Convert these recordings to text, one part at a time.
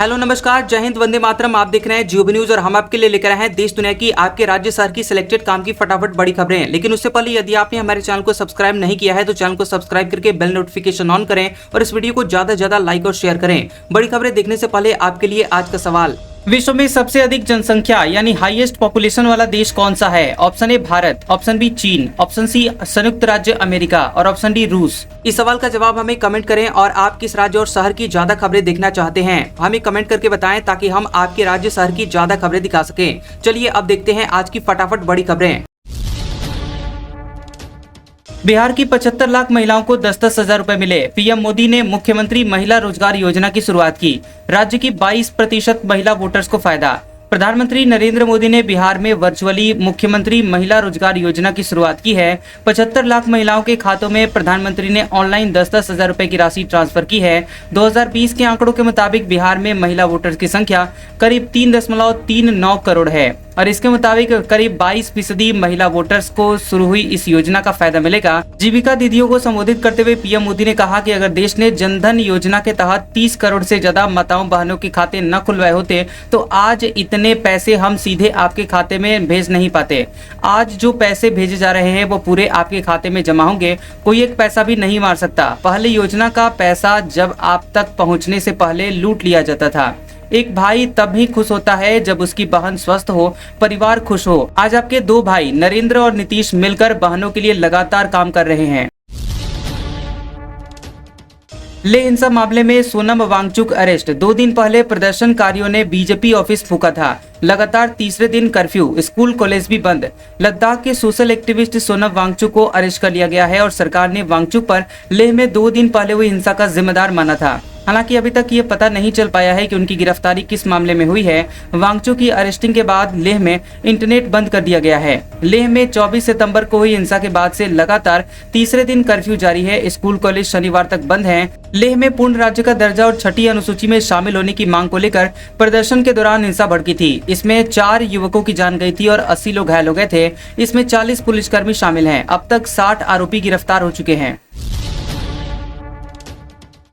Hello नमस्कार, जय हिंद, वंदे मातरम। आप देख रहे हैं जियो न्यूज और हम आपके लिए लेकर आए हैं देश दुनिया की, आपके राज्य शहर की सिलेक्टेड काम की फटाफट बड़ी खबरें। लेकिन उससे पहले यदि आपने हमारे चैनल को सब्सक्राइब नहीं किया है तो चैनल को सब्सक्राइब करके बेल नोटिफिकेशन ऑन करें और इस वीडियो को ज्यादा से ज्यादा लाइक और शेयर करें। बड़ी खबरें देखने से पहले आपके लिए आज का सवाल, विश्व में सबसे अधिक जनसंख्या यानी हाईएस्ट पॉपुलेशन वाला देश कौन सा है? Option A Bharat, option B चीन, ऑप्शन सी संयुक्त राज्य अमेरिका और ऑप्शन डी रूस। इस सवाल का जवाब हमें कमेंट करें और आप किस राज्य और शहर की ज्यादा खबरें देखना चाहते हैं हमें कमेंट करके बताएं ताकि हम आपके राज्य शहर की ज्यादा खबरें दिखा सकें। चलिए अब देखते हैं आज की फटाफट बड़ी खबरें। बिहार की 75 लाख महिलाओं को 10-10 हजार रुपए मिले। पीएम मोदी ने मुख्यमंत्री महिला रोजगार योजना की शुरुआत की। राज्य की 22% महिला वोटर्स को फायदा। प्रधानमंत्री नरेंद्र मोदी ने बिहार में वर्चुअली मुख्यमंत्री महिला रोजगार योजना की शुरुआत की है। 75 लाख महिलाओं के खातों में प्रधानमंत्री ने ऑनलाइन 10-10 हजार रुपए की राशि ट्रांसफर की है। 2020 के आंकड़ों के मुताबिक बिहार में महिला वोटर्स की संख्या करीब 3.39 करोड़ है और इसके मुताबिक करीब 22% महिला वोटर्स को शुरू हुई इस योजना का फायदा मिलेगा। जीविका दीदियों को संबोधित करते हुए पीएम मोदी ने कहा कि अगर देश ने जनधन योजना के तहत 30 करोड़ से ज्यादा माताओं बहनों के खाते न खुलवाए होते तो आज इतने पैसे हम सीधे आपके खाते में भेज नहीं पाते। आज जो पैसे भेजे जा रहे हैं वो पूरे आपके खाते में जमा होंगे, कोई एक पैसा भी नहीं मार सकता। पहले योजना का पैसा जब आप तक पहुँचने से पहले लूट लिया जाता था। एक भाई तब ही खुश होता है जब उसकी बहन स्वस्थ हो, परिवार खुश हो। आज आपके दो भाई नरेंद्र और नीतीश मिलकर बहनों के लिए लगातार काम कर रहे हैं। लेह हिंसा मामले में सोनम वांगचुक अरेस्ट। 2 दिन पहले प्रदर्शनकारियों ने बीजेपी ऑफिस फूंका था। लगातार तीसरे दिन कर्फ्यू, स्कूल कॉलेज भी बंद। लद्दाख के सोशल एक्टिविस्ट सोनम वांगचुक को अरेस्ट कर लिया गया है और सरकार ने वांगचुक पर लेह में 2 दिन पहले हुई हिंसा का जिम्मेदार माना था। हालांकि अभी तक ये पता नहीं चल पाया है कि उनकी गिरफ्तारी किस मामले में हुई है। वांगचुक की अरेस्टिंग के बाद लेह में इंटरनेट बंद कर दिया गया है। लेह में 24 सितंबर को हुई हिंसा के बाद से लगातार तीसरे दिन कर्फ्यू जारी है। स्कूल कॉलेज शनिवार तक बंद हैं। लेह में पूर्ण राज्य का दर्जा और 6ठी अनुसूची में शामिल होने की मांग को लेकर प्रदर्शन के दौरान हिंसा भड़की थी। इसमें 4 युवकों की जान गई थी और 80 लोग घायल हो गए थे। इसमें 40 पुलिसकर्मी शामिल हैं। अब तक 60 आरोपी गिरफ्तार हो चुके हैं।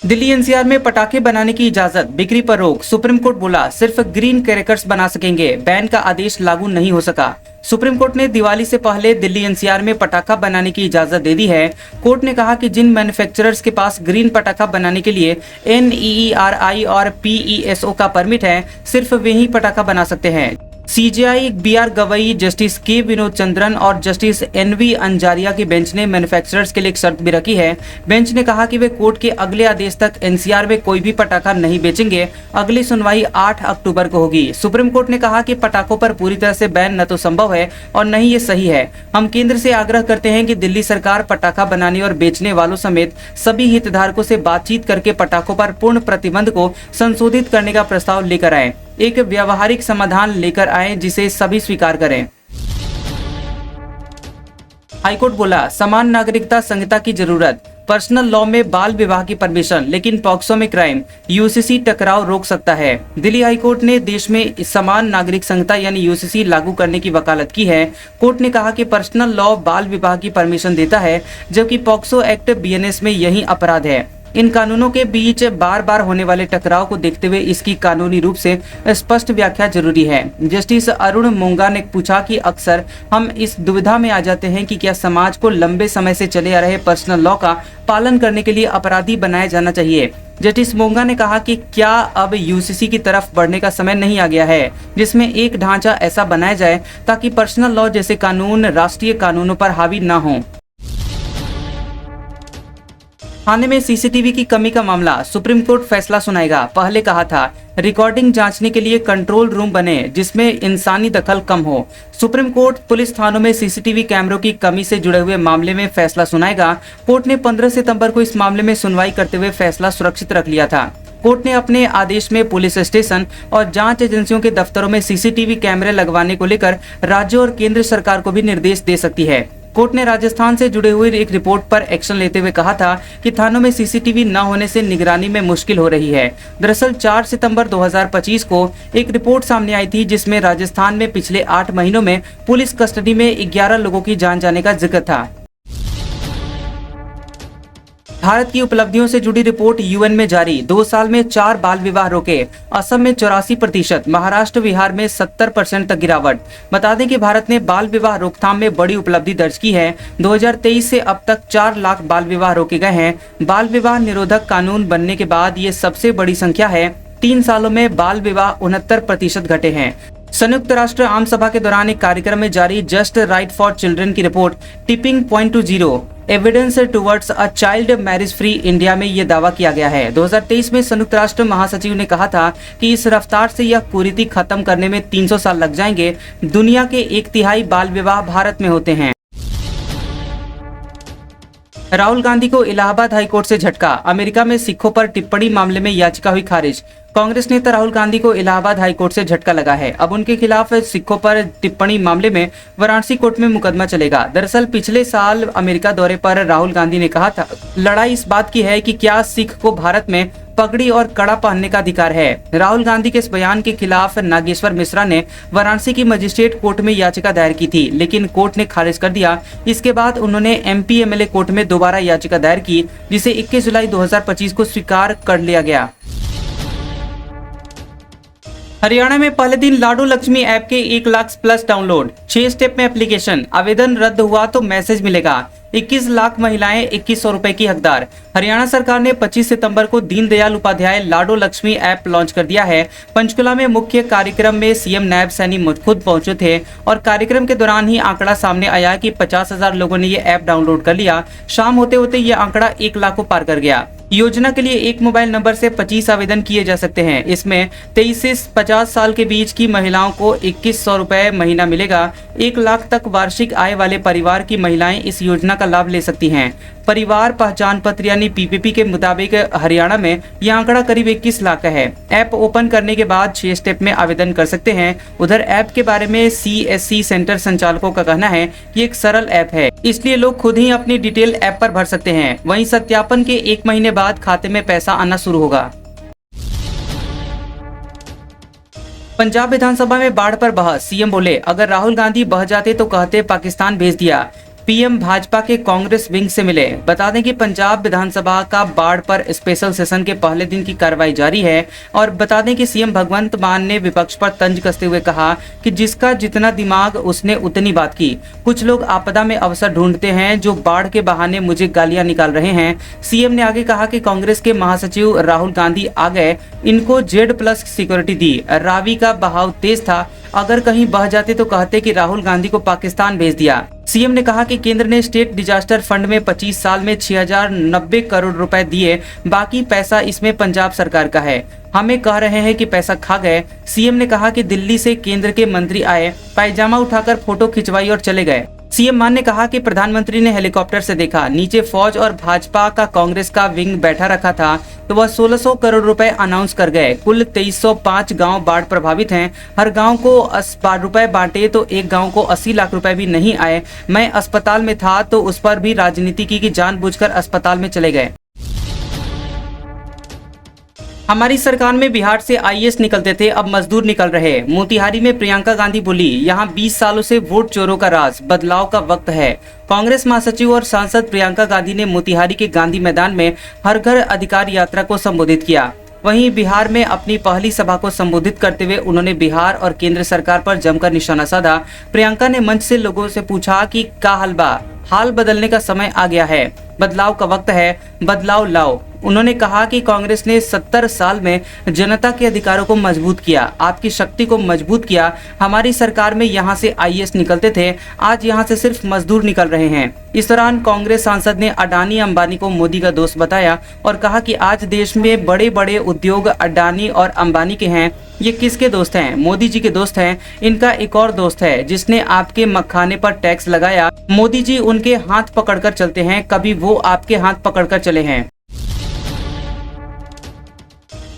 दिल्ली एनसीआर में पटाखे बनाने की इजाजत, बिक्री पर रोक। सुप्रीम कोर्ट बोला सिर्फ ग्रीन क्रैकर्स बना सकेंगे, बैन का आदेश लागू नहीं हो सका। सुप्रीम कोर्ट ने दिवाली से पहले दिल्ली एनसीआर में पटाखा बनाने की इजाजत दे दी है। कोर्ट ने कहा कि जिन मैन्युफैक्चरर्स के पास ग्रीन पटाखा बनाने के लिए NEERI और PESO का परमिट है, सिर्फ वे ही पटाखा बना सकते हैं। CJI BR गवई, जस्टिस के विनोद चंद्रन और जस्टिस NV अंजारिया की बेंच ने मैन्युफैक्चरर्स के लिए एक शर्त भी रखी है। बेंच ने कहा कि वे कोर्ट के अगले आदेश तक एनसीआर में कोई भी पटाखा नहीं बेचेंगे। अगली सुनवाई 8 अक्टूबर को होगी। सुप्रीम कोर्ट ने कहा कि पटाखों पर पूरी तरह से बैन न तो संभव है और न ही ये सही है। हम केंद्र से आग्रह करते हैं कि दिल्ली सरकार पटाखा बनाने और बेचने वालों समेत सभी हितधारकों से बातचीत करके पटाखों पर पूर्ण प्रतिबंध को संशोधित करने का प्रस्ताव लेकर आए, एक व्यावहारिक समाधान लेकर आए जिसे सभी स्वीकार करें। हाईकोर्ट बोला समान नागरिकता संहिता की जरूरत, पर्सनल लॉ में बाल विवाह की परमिशन लेकिन पॉक्सो में क्राइम, यूसीसी टकराव रोक सकता है। दिल्ली हाईकोर्ट ने देश में समान नागरिक संहिता यानी यूसीसी लागू करने की वकालत की है। कोर्ट ने कहा कि पर्सनल लॉ बाल विवाह की परमिशन देता है जबकि पॉक्सो एक्ट BNS में यही अपराध है। इन कानूनों के बीच बार बार होने वाले टकराव को देखते हुए इसकी कानूनी रूप से स्पष्ट व्याख्या जरूरी है। जस्टिस अरुण मोंगा ने पूछा कि अक्सर हम इस दुविधा में आ जाते हैं कि क्या समाज को लंबे समय से चले आ रहे पर्सनल लॉ का पालन करने के लिए अपराधी बनाया जाना चाहिए। जस्टिस मोंगा ने कहा कि क्या अब यूसीसी की तरफ बढ़ने का समय नहीं आ गया है जिसमें एक ढांचा ऐसा बनाया जाए ताकि पर्सनल लॉ जैसे कानून राष्ट्रीय कानूनों पर हावी न हो। थाने में सीसीटीवी की कमी का मामला, सुप्रीम कोर्ट फैसला सुनाएगा। पहले कहा था रिकॉर्डिंग जांचने के लिए कंट्रोल रूम बने जिसमें इंसानी दखल कम हो। सुप्रीम कोर्ट पुलिस थानों में सीसीटीवी कैमरों की कमी से जुड़े हुए मामले में फैसला सुनाएगा। कोर्ट ने 15 सितंबर को इस मामले में सुनवाई करते हुए फैसला सुरक्षित रख लिया था। कोर्ट ने अपने आदेश में पुलिस स्टेशन और जांच एजेंसियों के दफ्तरों में सीसीटीवी कैमरे लगवाने को लेकर राज्य और केंद्र सरकार को भी निर्देश दे सकती है। कोर्ट ने राजस्थान से जुड़े हुए एक रिपोर्ट पर एक्शन लेते हुए कहा था कि थानों में सीसीटीवी न होने से निगरानी में मुश्किल हो रही है। दरअसल 4 सितंबर 2025 को एक रिपोर्ट सामने आई थी जिसमें राजस्थान में पिछले 8 महीनों में पुलिस कस्टडी में 11 लोगों की जान जाने का जिक्र था। भारत की उपलब्धियों से जुड़ी रिपोर्ट यूएन में जारी। 2 साल में 4 बाल विवाह रोके। असम में 84%, महाराष्ट्र बिहार में 70% तक गिरावट। बता दें कि भारत ने बाल विवाह रोकथाम में बड़ी उपलब्धि दर्ज की है। 2023 से अब तक 4 लाख बाल विवाह रोके गए हैं। बाल विवाह निरोधक कानून बनने के बाद ये सबसे बड़ी संख्या है। 3 सालों में बाल विवाह 69% घटे हैं। संयुक्त राष्ट्र आम सभा के दौरान एक कार्यक्रम में जारी जस्ट राइट फॉर चिल्ड्रन की report tipping point two zero evidence towards a child marriage free India में ये दावा किया गया है। 2023 में संयुक्त राष्ट्र महासचिव ने कहा था कि इस रफ्तार से यह कुरीति खत्म करने में 300 साल लग जाएंगे। दुनिया के 1/3 बाल विवाह भारत में होते हैं। राहुल गांधी को इलाहाबाद हाईकोर्ट से झटका। अमेरिका में सिखों पर टिप्पणी मामले में याचिका हुई खारिज। कांग्रेस नेता राहुल गांधी को इलाहाबाद हाईकोर्ट से झटका लगा है। अब उनके खिलाफ सिखों पर टिप्पणी मामले में वाराणसी कोर्ट में मुकदमा चलेगा। दरअसल पिछले साल अमेरिका दौरे पर राहुल गांधी ने कहा था, लड़ाई इस बात की है कि क्या सिख को भारत में पगड़ी और कड़ा पहनने का अधिकार है। राहुल गांधी के इस बयान के खिलाफ नागेश्वर मिश्रा ने वाराणसी की मजिस्ट्रेट कोर्ट में याचिका दायर की थी, लेकिन कोर्ट ने खारिज कर दिया। इसके बाद उन्होंने एमपी एमएलए कोर्ट में दोबारा याचिका दायर की, जिसे 21 जुलाई 2025 को स्वीकार कर लिया गया। हरियाणा में पहले दिन लाडो लक्ष्मी ऐप के 1 लाख प्लस डाउनलोड। 6 स्टेप में एप्लीकेशन। आवेदन रद्द हुआ तो मैसेज मिलेगा। 21 लाख महिलाएं 2100 रुपए की हकदार। हरियाणा सरकार ने 25 सितंबर को दीनदयाल उपाध्याय लाडो लक्ष्मी ऐप लॉन्च कर दिया है। पंचकुला में मुख्य कार्यक्रम में सीएम नायब सैनी खुद पहुंचे थे और कार्यक्रम के दौरान ही आंकड़ा सामने आया कि 50,000 लोगों ने ये ऐप डाउनलोड कर लिया। शाम होते होते ये आंकड़ा 1 लाख को पार कर गया। योजना के लिए एक मोबाइल नंबर से 25 आवेदन किए जा सकते हैं। इसमें 23 से 50 साल के बीच की महिलाओं को 2100 रुपए महीना मिलेगा। 1 लाख तक वार्षिक आय वाले परिवार की महिलाएं इस योजना का लाभ ले सकती हैं। परिवार पहचान पत्र यानी पीपीपी के मुताबिक हरियाणा में यह आंकड़ा करीब 21 लाख का है। ऐप ओपन करने के बाद 6 स्टेप में आवेदन कर सकते हैं। उधर ऐप के बारे में सीएससी सेंटर संचालकों का कहना है कि एक सरल ऐप है, इसलिए लोग खुद ही अपनी डिटेल ऐप पर भर सकते हैं। वहीं सत्यापन के 1 महीने बाद खाते में पैसा आना शुरू होगा। पंजाब विधानसभा में बाढ़ पर बहस। सीएम बोले, अगर राहुल गांधी बह जाते तो कहते पाकिस्तान भेज दिया। पीएम भाजपा के कांग्रेस विंग से मिले। बता दें कि पंजाब विधानसभा का बाढ़ पर स्पेशल सेशन के पहले दिन की कार्रवाई जारी है और बता दें कि सीएम भगवंत मान ने विपक्ष पर तंज कसते हुए कहा कि जिसका जितना दिमाग उसने उतनी बात की। कुछ लोग आपदा में अवसर ढूंढते हैं जो बाढ़ के बहाने मुझे गालियां निकाल रहे हैं। सीएम ने आगे कहा कि कांग्रेस के महासचिव राहुल गांधी आ गए, इनको Z+ सिक्योरिटी दी। रावी का बहाव तेज था, अगर कहीं बह जाते तो कहते कि राहुल गांधी को पाकिस्तान भेज दिया। सीएम ने कहा कि केंद्र ने स्टेट डिजास्टर फंड में 25 साल में 6090 करोड़ रुपए दिए, बाकी पैसा इसमें पंजाब सरकार का है। हमें कह रहे हैं कि पैसा खा गए। सीएम ने कहा कि दिल्ली से केंद्र के मंत्री आए, पायजामा उठाकर फोटो खिंचवाई और चले गए। सीएम मान ने कहा कि प्रधानमंत्री ने हेलीकॉप्टर से देखा, नीचे फौज और भाजपा का कांग्रेस का विंग बैठा रखा था, तो वह 1600 करोड़ रुपए अनाउंस कर गए। कुल 2305 गांव बाढ़ प्रभावित हैं। हर गांव को रुपए बांटे तो एक गांव को 80 लाख रुपए भी नहीं आए। मैं अस्पताल में था तो उस पर भी राजनीति की कि जानबूझकर अस्पताल में चले गए। हमारी सरकार में बिहार से आईएएस निकलते थे, अब मजदूर निकल रहे। मोतिहारी में प्रियंका गांधी बोली, यहाँ 20 सालों से वोट चोरों का राज, बदलाव का वक्त है। कांग्रेस महासचिव और सांसद प्रियंका गांधी ने मोतिहारी के गांधी मैदान में हर घर अधिकार यात्रा को संबोधित किया। वहीं बिहार में अपनी पहली सभा को संबोधित करते हुए उन्होंने बिहार और केंद्र सरकार पर जमकर निशाना साधा। प्रियंका ने मंच से लोगों से पूछा कि का हलवा, हाल बदलने का समय आ गया है, बदलाव का वक्त है, बदलाव लाओ। उन्होंने कहा कि कांग्रेस ने 70 साल में जनता के अधिकारों को मजबूत किया, आपकी शक्ति को मजबूत किया। हमारी सरकार में यहाँ से आईएएस निकलते थे, आज यहाँ से सिर्फ मजदूर निकल रहे हैं। इस दौरान कांग्रेस सांसद ने अडानी अंबानी को मोदी का दोस्त बताया और कहा कि आज देश में बड़े बड़े उद्योग अडानी और अंबानी के हैं। ये किसके दोस्त हैं? मोदी जी के दोस्त हैं। इनका एक और दोस्त है जिसने आपके मखाने पर टैक्स लगाया। मोदी जी उनके हाथ पकड़कर चलते हैं, कभी वो आपके हाथ पकड़कर चले हैं।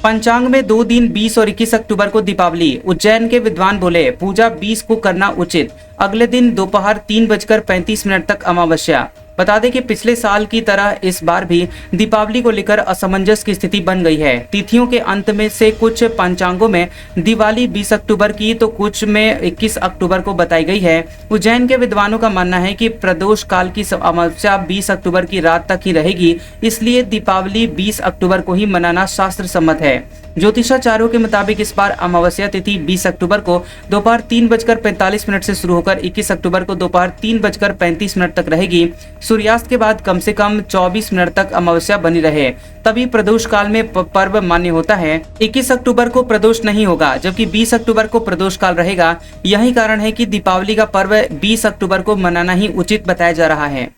पंचांग में 2 दिन 20 और 21 अक्टूबर को दीपावली। उज्जैन के विद्वान बोले, पूजा 20 को करना उचित। अगले दिन दोपहर 3:35 तक अमावस्या। बता दें कि पिछले साल की तरह इस बार भी दीपावली को लेकर असमंजस की स्थिति बन गई है। तिथियों के अंत में से कुछ पंचांगों में दिवाली 20 अक्टूबर की तो कुछ में 21 अक्टूबर को बताई गई है। उज्जैन के विद्वानों का मानना है कि प्रदोष काल की अमावस्या 20 अक्टूबर की रात तक ही रहेगी, इसलिए दीपावली 20 अक्टूबर को ही मनाना शास्त्र सम्मत है। ज्योतिषाचार्यों के मुताबिक इस बार अमावस्या तिथि 20 अक्टूबर को दोपहर 3:45 से शुरू होकर 21 अक्टूबर को दोपहर 3:35 तक रहेगी। सूर्यास्त के बाद कम से कम 24 मिनट तक अमावस्या बनी रहे, तभी प्रदोष काल में पर्व मान्य होता है। 21 अक्टूबर को प्रदोष नहीं होगा, जबकि 20 अक्टूबर को प्रदोष काल रहेगा। यही कारण है कि दीपावली का पर्व 20 अक्टूबर को मनाना ही उचित बताया जा रहा है।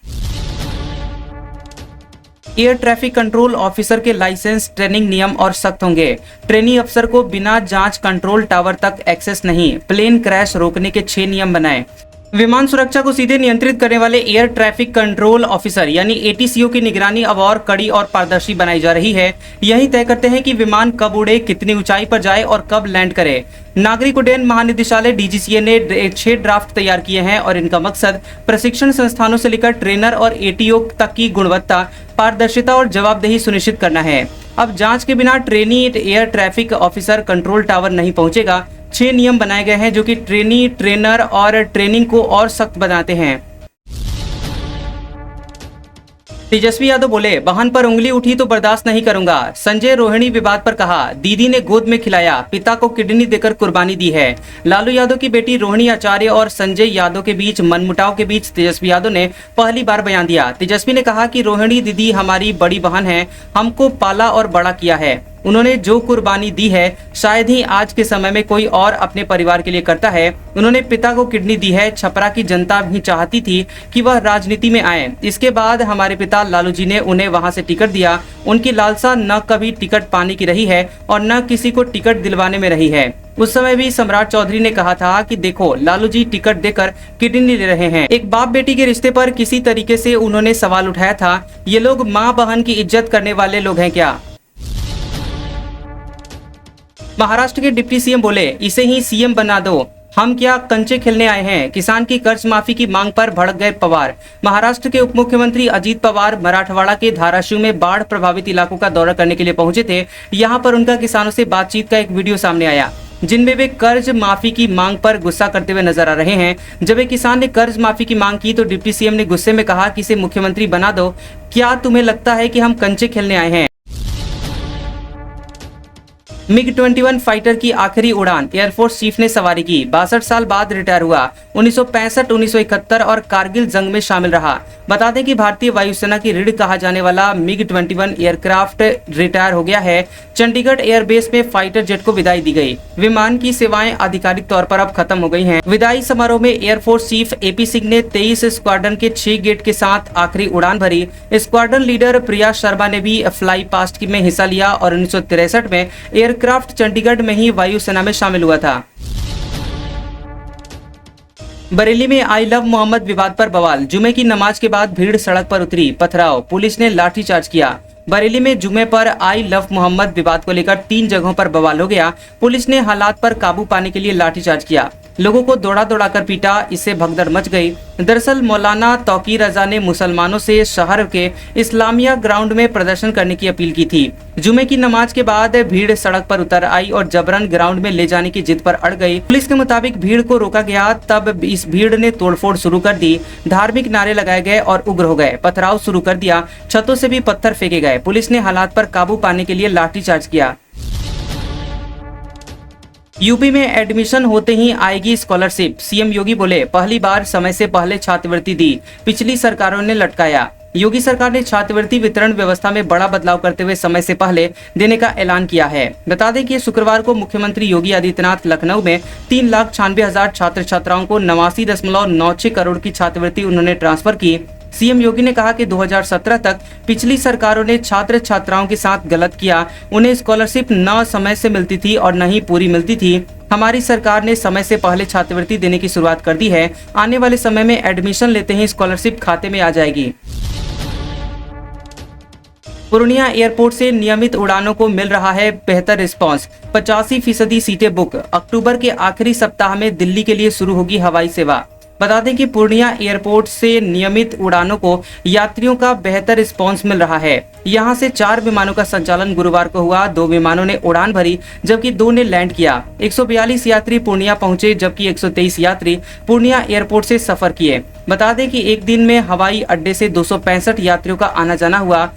एयर ट्रैफिक कंट्रोल ऑफिसर के लाइसेंस ट्रेनिंग नियम और सख्त होंगे। ट्रेनी अफसर को बिना जांच कंट्रोल टावर तक एक्सेस नहीं। प्लेन क्रैश रोकने के 6 नियम बनाए। विमान सुरक्षा को सीधे नियंत्रित करने वाले एयर ट्रैफिक कंट्रोल ऑफिसर यानी एटीसीओ की निगरानी अब और कड़ी और पारदर्शी बनाई जा रही है। यही तय करते हैं कि विमान कब उड़े, कितनी ऊंचाई पर जाए और कब लैंड करे। नागरिक उड्डयन महानिदेशालय डीजीसीए ने 6 ड्राफ्ट तैयार किए हैं और इनका मकसद प्रशिक्षण संस्थानों से लेकर ट्रेनर और एटीओ तक की गुणवत्ता, पारदर्शिता और जवाबदेही सुनिश्चित करना है। अब जांच के बिना trainee air traffic officer control tower नहीं पहुंचेगा। 6 नियम बनाए गए हैं जो कि ट्रेनी, ट्रेनर और ट्रेनिंग को और सख्त बनाते हैं। तेजस्वी यादव बोले, बहन पर उंगली उठी तो बर्दाश्त नहीं करूंगा। संजय रोहिणी विवाद पर कहा, दीदी ने गोद में खिलाया, पिता को किडनी देकर कुर्बानी दी है। लालू यादव की बेटी रोहिणी आचार्य और संजय यादव के बीच मनमुटाव के बीच तेजस्वी यादव ने पहली बार बयान दिया। तेजस्वी ने कहा कि रोहिणी दीदी हमारी बड़ी बहन है, हमको पाला और बड़ा किया है। उन्होंने जो कुर्बानी दी है शायद ही आज के समय में कोई और अपने परिवार के लिए करता है। उन्होंने पिता को किडनी दी है। छपरा की जनता भी चाहती थी कि वह राजनीति में आए। इसके बाद हमारे पिता लालू जी ने उन्हें वहां से टिकट दिया। उनकी लालसा न कभी टिकट पाने की रही है और न किसी को टिकट दिलवाने में रही है। उस समय भी सम्राट चौधरी ने कहा था कि देखो लालू जी टिकट देकर किडनी ले रहे हैं। एक बाप बेटी के रिश्ते पर किसी तरीके से उन्होंने सवाल उठाया था, ये लोग माँ बहन की इज्जत करने वाले लोग हैं क्या? महाराष्ट्र के डिप्टी सीएम बोले, इसे ही सीएम बना दो, हम क्या कंचे खेलने आए हैं। किसान की कर्ज माफी की मांग पर भड़क गए पवार। महाराष्ट्र के उप मुख्यमंत्री अजीत पवार मराठवाड़ा के धाराशिव में बाढ़ प्रभावित इलाकों का दौरा करने के लिए पहुंचे थे। यहां पर उनका किसानों से बातचीत का एक वीडियो सामने आया, जिनमें वे कर्ज माफी की मांग पर गुस्सा करते हुए नजर आ रहे हैं। जब एक किसान ने कर्ज माफी की मांग की तो डिप्टी सीएम ने गुस्से में कहा कि इसे मुख्यमंत्री बना दो, क्या तुम्हें लगता है कि हम कंचे खेलने आए हैं? मिग-21 फाइटर की आखिरी उड़ान एयरफोर्स चीफ ने सवारी की। 62 साल बाद रिटायर हुआ। 1965, 1971 और कारगिल जंग में शामिल रहा। बता दें कि भारतीय वायुसेना की रीढ़ कहा जाने वाला मिग-21 एयरक्राफ्ट रिटायर हो गया है। चंडीगढ़ एयरबेस में फाइटर जेट को विदाई दी गई। विमान की सेवाएं आधिकारिक तौर पर अब खत्म हो गई हैं। विदाई समारोह में एयरफोर्स चीफ एपी सिंह ने 23 स्क्वाड्रन के 6 गेट के साथ आखिरी उड़ान भरी। स्क्वाड्रन लीडर प्रिया शर्मा ने भी फ्लाई पास्ट में हिस्सा लिया और 1963 में एयरक्राफ्ट चंडीगढ़ में ही वायुसेना में शामिल हुआ था। बरेली में आई लव मोहम्मद विवाद पर बवाल। जुमे की नमाज के बाद भीड़ सड़क पर उतरी, पथराव, पुलिस ने लाठीचार्ज किया। बरेली में जुमे पर आई लव मोहम्मद विवाद को लेकर 3 जगहों पर बवाल हो गया। पुलिस ने हालात पर काबू पाने के लिए लाठीचार्ज किया, लोगों को दौड़ा दौड़ा कर पीटा। इससे भगदड़ मच गई। दरअसल मौलाना तौकीर रजा ने मुसलमानों से शहर के इस्लामिया ग्राउंड में प्रदर्शन करने की अपील की थी। जुमे की नमाज के बाद भीड़ सड़क पर उतर आई और जबरन ग्राउंड में ले जाने की जिद पर अड़ गई। पुलिस के मुताबिक भीड़ को रोका गया, तब इस भीड़ ने तोड़फोड़ शुरू कर दी। धार्मिक नारे लगाए गए और उग्र हो गए। पथराव शुरू कर दिया। छतों से भी पत्थर फेंके गए। पुलिस ने हालात पर काबू पाने के लिए लाठीचार्ज किया। यूपी में एडमिशन होते ही आएगी स्कॉलरशिप। सीएम योगी बोले, पहली बार समय से पहले छात्रवृत्ति दी, पिछली सरकारों ने लटकाया। योगी सरकार ने छात्रवृत्ति वितरण व्यवस्था में बड़ा बदलाव करते हुए समय से पहले देने का ऐलान किया है। बता दें कि शुक्रवार को मुख्यमंत्री योगी आदित्यनाथ लखनऊ में 3,96,000 छात्र छात्राओं को 89.96 करोड़ की छात्रवृत्ति उन्होंने ट्रांसफर की। सीएम योगी ने कहा कि 2017 तक पिछली सरकारों ने छात्र छात्राओं के साथ गलत किया। उन्हें स्कॉलरशिप न समय से मिलती थी और न ही पूरी मिलती थी। हमारी सरकार ने समय से पहले छात्रवृत्ति देने की शुरुआत कर दी है। आने वाले समय में एडमिशन लेते ही स्कॉलरशिप खाते में आ जाएगी। पूर्णिया एयरपोर्ट से नियमित उड़ानों को मिल रहा है बेहतर रिस्पांस। 85% सीटें बुक। अक्टूबर के आखिरी सप्ताह में दिल्ली के लिए शुरू होगी हवाई सेवा। बता दें कि पूर्णिया एयरपोर्ट से नियमित उड़ानों को यात्रियों का बेहतर रिस्पांस मिल रहा है। यहां से 4 विमानों का संचालन गुरुवार को हुआ। 2 विमानों ने उड़ान भरी जबकि 2 ने लैंड किया। 142 यात्री पूर्णिया पहुंचे जबकि 123 यात्री पूर्णिया एयरपोर्ट से सफर किए। बता दें कि एक दिन में हवाई अड्डे से 265 यात्रियों का आना जाना हुआ।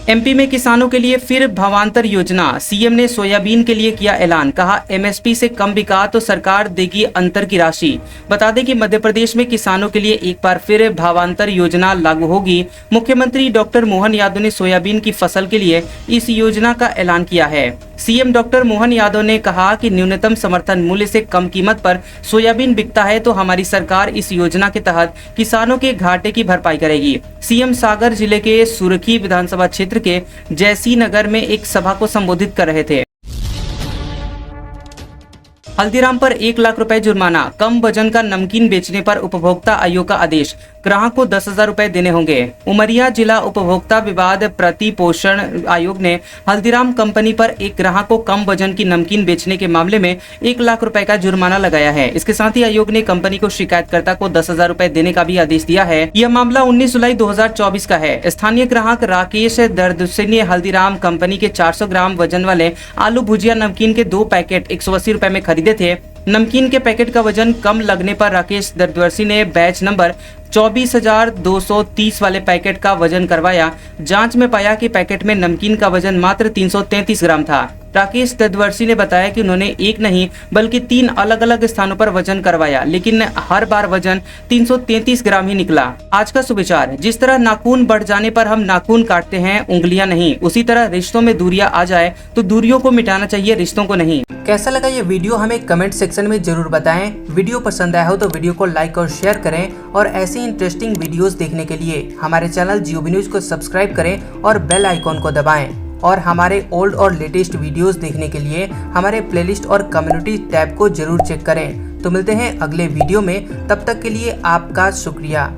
एमपी में किसानों के लिए फिर भावांतर योजना। सीएम ने सोयाबीन के लिए किया ऐलान, कहा एमएसपी से कम बिका तो सरकार देगी अंतर की राशि। बता दें कि मध्य प्रदेश में किसानों के लिए एक बार फिर भावांतर योजना लागू होगी। मुख्यमंत्री डॉक्टर मोहन यादव ने सोयाबीन की फसल के लिए इस योजना का ऐलान किया है। सीएम डॉक्टर मोहन यादव ने कहा कि न्यूनतम समर्थन मूल्य से कम कीमत पर सोयाबीन बिकता है तो हमारी सरकार इस योजना के तहत किसानों के घाटे की भरपाई करेगी। सीएम सागर जिले के सुरखी विधानसभा क्षेत्र के जैसी नगर में एक सभा को संबोधित कर रहे थे। हल्दीराम पर 1 लाख रुपए जुर्माना। कम वजन का नमकीन बेचने पर उपभोक्ता आयोग का आदेश, ग्राहक को 10,000 रुपए देने होंगे। उमरिया जिला उपभोक्ता विवाद प्रतिपोषण आयोग ने हल्दीराम कंपनी पर एक ग्राहक को कम वजन की नमकीन बेचने के मामले में 1 लाख रुपए का जुर्माना लगाया है। इसके साथ ही आयोग ने कंपनी को शिकायतकर्ता को 10,000 रुपए देने का भी आदेश दिया है। यह मामला 19 जुलाई 2024 का है। स्थानीय ग्राहक राकेश दर्दुस्सी ने हल्दीराम कंपनी के 400 ग्राम वजन वाले आलू भुजिया नमकीन के 2 पैकेट 180 रुपए में खरीदे थे। नमकीन के पैकेट का वजन कम लगने पर राकेश दर्दवर्सी ने बैच नंबर 24,230 वाले पैकेट का वजन करवाया। जांच में पाया कि पैकेट में नमकीन का वजन मात्र 333 ग्राम था। राकेश दर्दवर्सी ने बताया कि उन्होंने एक नहीं बल्कि 3 अलग अलग स्थानों पर वजन करवाया, लेकिन हर बार वजन 333 ग्राम ही निकला। आज का सुविचार, जिस तरह नाखून बढ़ जाने पर हम नाखून काटते हैं, उंगलियां नहीं, उसी तरह रिश्तों में दूरियां आ जाए तो दूरियों को मिटाना चाहिए, रिश्तों को नहीं। कैसा लगा ये वीडियो हमें कमेंट सेक्शन में जरूर बताएं। वीडियो पसंद आया हो तो वीडियो को लाइक और शेयर करें और ऐसी इंटरेस्टिंग वीडियोस देखने के लिए हमारे चैनल जियोबी न्यूज को सब्सक्राइब करें और बेल आइकॉन को दबाएं। और हमारे ओल्ड और लेटेस्ट वीडियोस देखने के लिए हमारे प्लेलिस्ट और कम्युनिटी टैब को जरूर चेक करें। तो मिलते हैं अगले वीडियो में, तब तक के लिए आपका शुक्रिया।